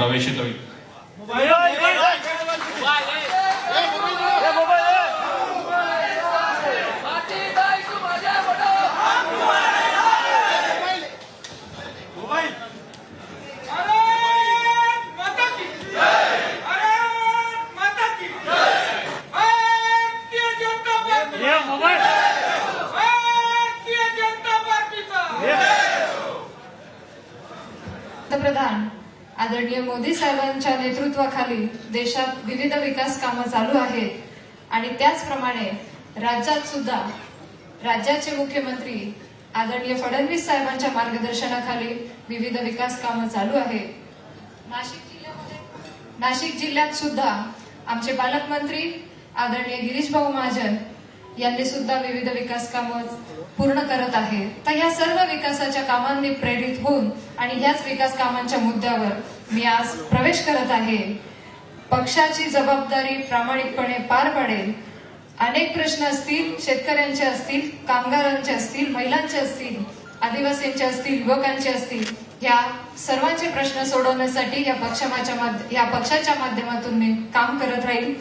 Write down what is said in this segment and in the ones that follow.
प्रवेशित होईल। पंतप्रधान आदरणीय मोदी साहेबांच्या नेतृत्वाखाली देशात विविध विकास कामं चालू आहेत आणि त्याचप्रमाणे राज्यात सुद्धा राज्याचे मुख्यमंत्री आदरणीय फडणवीस साहेबांच्या मार्गदर्शनाखाली विविध विकास कामं चालू आहेत। नाशिक जिल्ह्यात सुद्धा आमचे पालकमंत्री आदरणीय गिरीश भाऊ महाजन यांनी सुद्धा विविध विकास कामं पूर्ण करत आहेत। तर या सर्व विकासाच्या कामांनी प्रेरित होऊन आणि ह्याच विकास कामांच्या मुद्द्यावर मी आज प्रवेश करत आहे। पक्षाची जबाबदारी प्रामाणिकपणे पार पाडेल। अनेक प्रश्न असतील, शेतकऱ्यांचे असतील, कामगारांचे असतील, महिलांचे असतील, आदिवासींचे असतील, युवकांचे असतील, या सर्वांचे प्रश्न सोडवण्यासाठी या पक्षाच्या माध्यमातून मी काम करत राहील।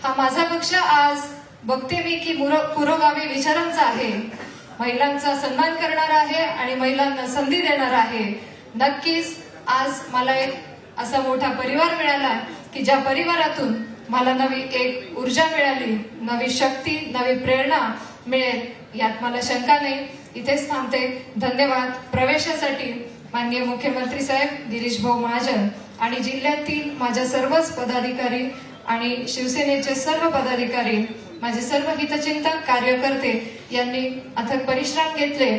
हा माझा पक्ष आज बघते मी की पुरोगामी विचारांचा आहे, महिलांचा सन्मान करणारा आहे आणि महिलांना संधी देणारा आहे। नक्कीच आज मला एक असा मोठा परिवार मिळाला की ज्या परिवारातून मला नवी एक ऊर्जा मिळाली, नवी शक्ती, नवी प्रेरणा मिळेल यात मला शंका नाही। इथेच थांबते। धन्यवाद। प्रवेशासाठी माननीय मुख्यमंत्री साहेब गिरीश भाऊ महाजन आणि जिल्ह्यातील माझ्या सर्वच पदाधिकारी आणि शिवसेनेचे सर्व पदाधिकारी, माझे सर्व हितचिंतक कार्यकर्ते यांनी अथक परिश्रम घेतले,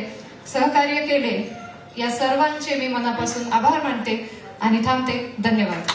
सहकार्य केले, या सर्वांचे मी मनापासून आभार मानते आणि थांबते। धन्यवाद।